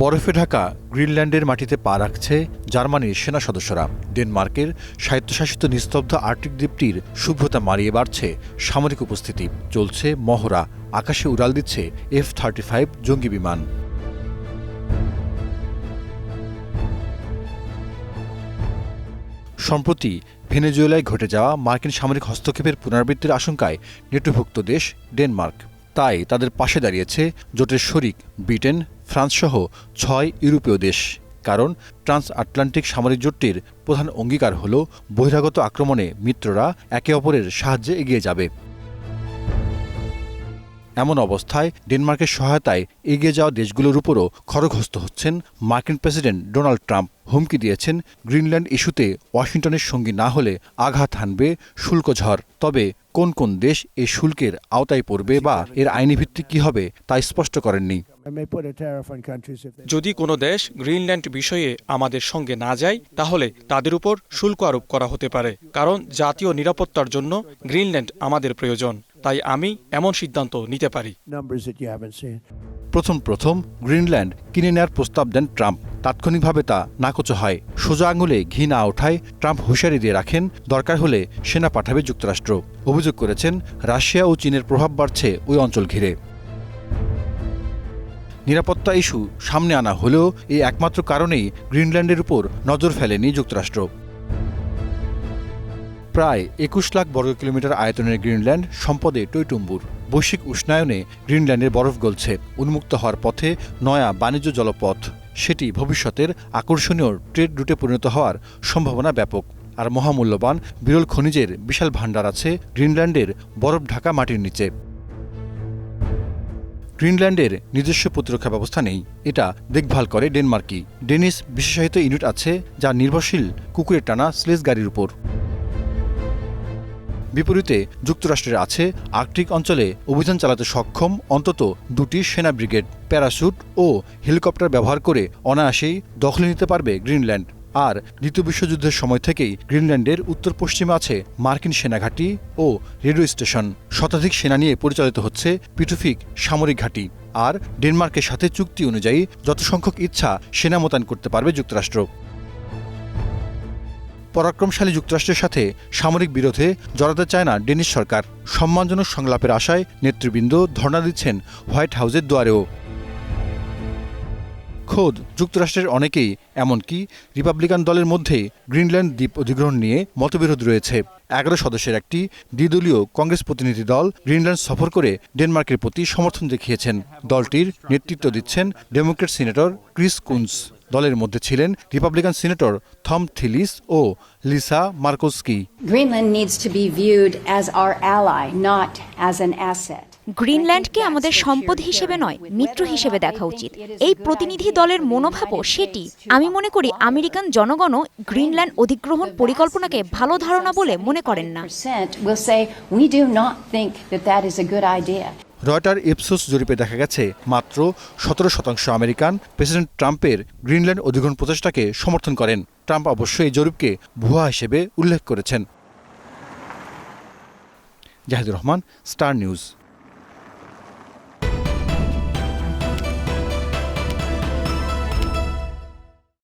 বরফে ঢাকা গ্রিনল্যান্ডের মাটিতে পা রাখছে জার্মানির সেনা সদস্যরা। ডেনমার্কের স্বায়ত্তশাসিত নিস্তব্ধ আর্কটিক দ্বীপটির শুভ্রতা মারিয়ে বাড়ছে সামরিক উপস্থিতি। চলছে মহড়া, আকাশে উড়াল দিচ্ছে F-35 জঙ্গি বিমান। সম্প্রতি ভেনেজুয়েলায় ঘটে যাওয়া মার্কিন সামরিক হস্তক্ষেপের পুনরাবৃত্তির আশঙ্কায় নেটোভুক্ত দেশ ডেনমার্ক। তাই তাদের পাশে দাঁড়িয়েছে জোটের শরিক ব্রিটেন, ফ্রান্সসহ ৬ ইউরোপীয় দেশ। কারণ ট্রান্স আটলান্টিক সামরিক জোটটির প্রধান অঙ্গীকার হল বহিরাগত আক্রমণে মিত্ররা একে অপরের সাহায্যে এগিয়ে যাবে। এমন অবস্থায় ডেনমার্কের সহায়তায় এগিয়ে যাওয়া দেশগুলোর উপরও খড়গহস্ত হচ্ছেন মার্কিন প্রেসিডেন্ট ডোনাল্ড ট্রাম্প। হুমকি দিয়েছেন গ্রিনল্যান্ড ইস্যুতে ওয়াশিংটনের সঙ্গী না হলে আঘাত হানবে শুল্ক ঝড়। তবে কোন কোন দেশ এই শুল্কের আওতায় পড়বে বা এর আইনি ভিত্তি কী হবে তা স্পষ্ট করেননি। যদি কোনো দেশ গ্রিনল্যান্ড বিষয়ে আমাদের সঙ্গে না যায় তাহলে তাদের উপর শুল্ক আরোপ করা হতে পারে, কারণ জাতীয় নিরাপত্তার জন্য গ্রিনল্যান্ড আমাদের প্রয়োজন। তাই আমি এমন সিদ্ধান্ত নিতে পারি। প্রথম গ্রিনল্যান্ড কিনে নেওয়ার প্রস্তাব দেন ট্রাম্প। তাৎক্ষণিকভাবে তা নাকচ হয়। সোজা আঙুলে ঘি না ওঠায় ট্রাম্প হুঁশিয়ারি দিয়ে রাখেন, দরকার হলে সেনা পাঠাবে যুক্তরাষ্ট্র। অভিযোগ করেছেন রাশিয়া ও চীনের প্রভাব বাড়ছে ওই অঞ্চল ঘিরে। নিরাপত্তা ইস্যু সামনে আনা হলেও এই একমাত্র কারণেই গ্রিনল্যান্ডের উপর নজর ফেলেনি যুক্তরাষ্ট্র। প্রায় ২১ লাখ বর্গ কিলোমিটার আয়তনের গ্রিনল্যান্ড সম্পদে টইটুম্বুর। বৈশ্বিক উষ্ণায়নে গ্রিনল্যান্ডের বরফ গলছে। উন্মুক্ত হওয়ার পথে নয়া বাণিজ্য জলপথ। সেটি ভবিষ্যতের আকর্ষণীয় ট্রেড রুটে পরিণত হওয়ার সম্ভাবনা ব্যাপক। আর মহামূল্যবান বিরল খনিজের বিশাল ভাণ্ডার আছে গ্রিনল্যান্ডের বরফ ঢাকা মাটির নিচে। গ্রিনল্যান্ডের নিজস্ব প্রতিরক্ষা ব্যবস্থা নেই, এটা দেখভাল করে ডেনমার্কই। ডেনিশ বিশেষায়িত ইউনিট আছে যা নির্ভরশীল কুকুরের টানা স্লেজ গাড়ির উপর। বিপরীতে যুক্তরাষ্ট্রের আছে আর্কটিক অঞ্চলে অভিযান চালাতে সক্ষম অন্তত ২টি সেনা ব্রিগেড। প্যারাশুট ও হেলিকপ্টার ব্যবহার করে অনায়াসেই দখলে নিতে পারবে গ্রিনল্যান্ড। আর দ্বিতীয় বিশ্বযুদ্ধের সময় থেকেই গ্রিনল্যান্ডের উত্তর পশ্চিমে আছে মার্কিন সেনাঘাঁটি ও রেডিও স্টেশন। শতাধিক সেনা নিয়ে পরিচালিত হচ্ছে পিটুফিক সামরিক ঘাঁটি। আর ডেনমার্কের সাথে চুক্তি অনুযায়ী যত সংখ্যক ইচ্ছা সেনা মোতায়েন করতে পারবে যুক্তরাষ্ট্র। পরাক্রমশালী যুক্তরাষ্ট্রের সাথে সামরিক বিরোধে জড়াতে চায় না ডেনিশ সরকার। সম্মানজনক সংলাপের আশায় নেতৃবৃন্দ ধর্ণা দিচ্ছেন হোয়াইট হাউসের দুয়ারেও। খোদ যুক্তরাষ্ট্রের অনেকেই, এমনকি রিপাবলিকান দলের মধ্যে গ্রিনল্যান্ড দ্বীপ অধিগ্রহণ নিয়ে মতবিরোধ রয়েছে। ১১ সদস্যের একটি দ্বিদলীয় কংগ্রেস প্রতিনিধি দল গ্রিনল্যান্ড সফর করে ডেনমার্কের প্রতি সমর্থন দেখিয়েছেন। দলটির নেতৃত্ব দিচ্ছেন ডেমোক্র্যাট সিনেটর ক্রিস কুনস। দলের মধ্যে ছিলেন রিপাবলিকান সিনেটর থম থিলিস ও লিসা মার্কোস্কি। গ্রিনল্যান্ডকে আমাদের সম্পদ হিসেবে নয়, মিত্র হিসেবে দেখা উচিত। এই প্রতিনিধি দলের মনোভাবও সেটি। আমি মনে করি আমেরিকান জনগণও গ্রিনল্যান্ড অধিগ্রহণ পরিকল্পনাকে ভালো ধারণা বলে মনে করেন না। রয়টার ইপসোস জরিপে দেখা গেছে মাত্র ১৭% আমেরিকান প্রেসিডেন্ট ট্রাম্পের গ্রিনল্যান্ড অধিগ্রহণ প্রচেষ্টাকে সমর্থন করেন। ট্রাম্প অবশ্য এই জরিপকে ভুয়া হিসেবে উল্লেখ করেছেন। Zahidur Rahman, star news.